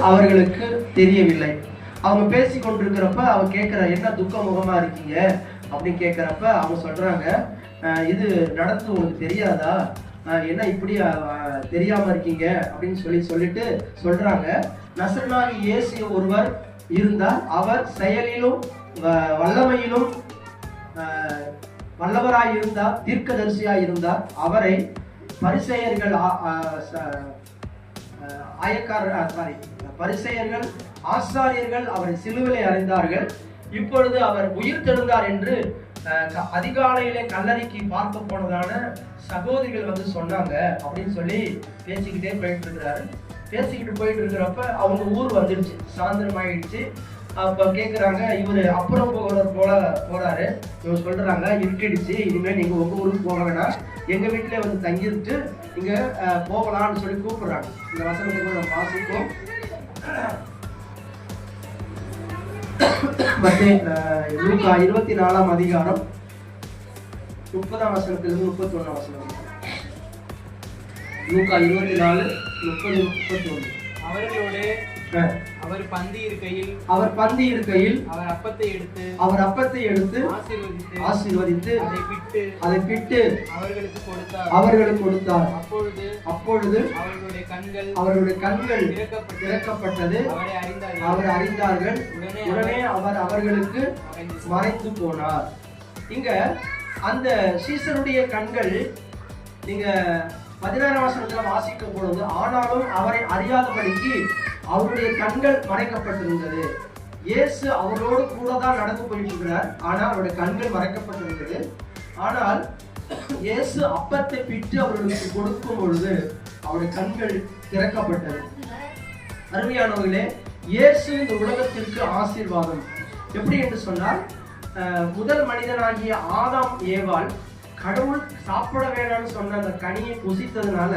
அவர்களுக்கு தெரியவில்லை. அவங்க பேசி கொண்டிருக்கிறப்ப அவ கேட்கிற, என்ன துக்க முகமா இருக்கீங்க அப்படின்னு கேட்கிறப்ப அவங்க சொல்றாங்க, இது நடந்து உங்களுக்கு தெரியாதா, என்ன இப்படி தெரியாம இருக்கீங்க அப்படின்னு சொல்லிட்டு சொல்றாங்க, நசரேயனாகிய இயேசு ஒருவர் இருந்தார், அவர் செயலிலும் வல்லமையிலும் வல்லவராய் இருந்தார், தீர்க்கதரிசியாய் இருந்தார். அவரை பரிசேயர்கள் பரிசேயர்கள் ஆசாரியர்கள் அவரை சிலுவையிலே அறைந்தார்கள். இப்பொழுது அவர் உயிர் தெழுந்தார் என்று அதிகாலையிலே கல்லறைக்கு பார்க்க போனதான சகோதரிகள் வந்து சொன்னாங்க அப்படின்னு சொல்லி பேசிக்கிட்டே போயிட்டு இருக்கிறப்ப அவங்க ஊர் வந்துடுச்சு, சாயந்தரம் ஆயிடுச்சு. அப்ப கேக்குறாங்க, இவரு அப்புறம் போறாரு. இவங்க சொல்றாங்க, இருட்டிடுச்சு, இனிமே நீங்க உங்க ஊருக்கு போக வேணாம், எங்க வீட்டுல வந்து தங்கிட்டு இங்க போகலாம்னு சொல்லி கூப்பிடுறாங்க. இந்த வசனத்தை நம்ம வாசிப்போம். லூக்கா 24ஆம் அதிகாரம் 30ஆம் வசனத்திலிருந்து 31ஆம் வசனம். லூக்கா 24 30 31. அவர்களோடு அவர் பந்தி இருக்கையில் அவர் அப்பத்தை எடுத்து ஆசீர்வதித்து அதை பிட்டு அவர்களுக்கு கொடுத்தார். அப்பொழுது அவர்களுடைய கண்கள் திறக்கப்பட்டது, அவர் அறிந்தார்கள். உடனே அவர் அவர்களுக்கு மறைந்து போனார். இங்க அந்த சீசருடைய கண்கள் நீங்க 16ஆம் வசனத்துல வாசிக்கும் பொழுது, ஆனாலும் அவரை அறியாதபடிக்கு அவருடைய கண்கள் மறைக்கப்பட்டிருந்தது. இயேசு அவரோடு கூட தான் நடந்து போயிட்டு இருக்கிறார், ஆனால் அவருடைய கண்கள் மறைக்கப்பட்டிருந்தது. ஆனால் இயேசு அப்பத்தை பிட்டு அவர்களுக்கு கொடுக்கும் பொழுது அவருடைய கண்கள் திறக்கப்பட்டது. அருமையானவர்களே, இயேசு இந்த உலகத்திற்கு ஆசீர்வாதம். எப்படி என்று சொன்னால், முதல் மனிதனாகிய ஆதாம் ஏவாள் கடவுள் சாப்பிட வேண்டாம்னு சொன்ன அந்த கனியை புசித்ததுனால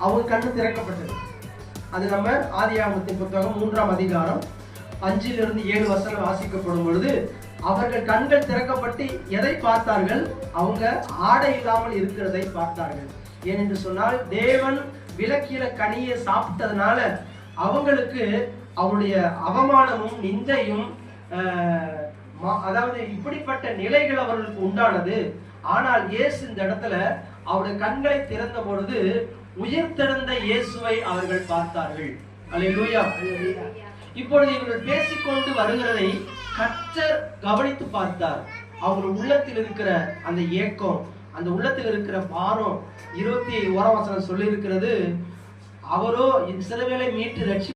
அவங்க கண்ணு திறக்கப்பட்டது. அது நம்ம ஆதியாகமத்தின் புத்தகம் 3ஆம் அதிகாரம் 5லிருந்து 7 வசனம் வாசிக்கப்படும் பொழுது, அவர்கள் கண்கள் திறக்கப்பட்டு எதை பார்த்தார்கள்? அவங்க ஆடை இல்லாமல் இருக்கிறதை பார்த்தார்கள். ஏனென்று சொன்னால், தேவன் விலக்கிய கனியை சாப்பிட்டதுனால அவங்களுக்கு அவருடைய அவமானமும் நிந்தையும், அதாவது இப்படிப்பட்ட நிலைகள் அவர்களுக்கு உண்டானது. ஆனால் இயேசு இந்த இடத்துல அவருடைய கண்களை திறந்த பொழுது உயிர்த்தெழுந்த இயேசுவை அவர்கள் பார்த்தார்கள். அல்லேலூயா. இப்பொழுது இவர்கள் பேசிக்கொண்டு வருகிறதை கர்த்தர் கவனித்து பார்த்தார். அவங்க உள்ளத்தில் இருக்கிற அந்த ஏக்கம், அந்த உள்ளத்தில் இருக்கிற பாரம் 21ஆம் வசனம் சொல்லி இருக்கிறது, அவரோ இஸ்ரவேலை மீட்டு ரட்சி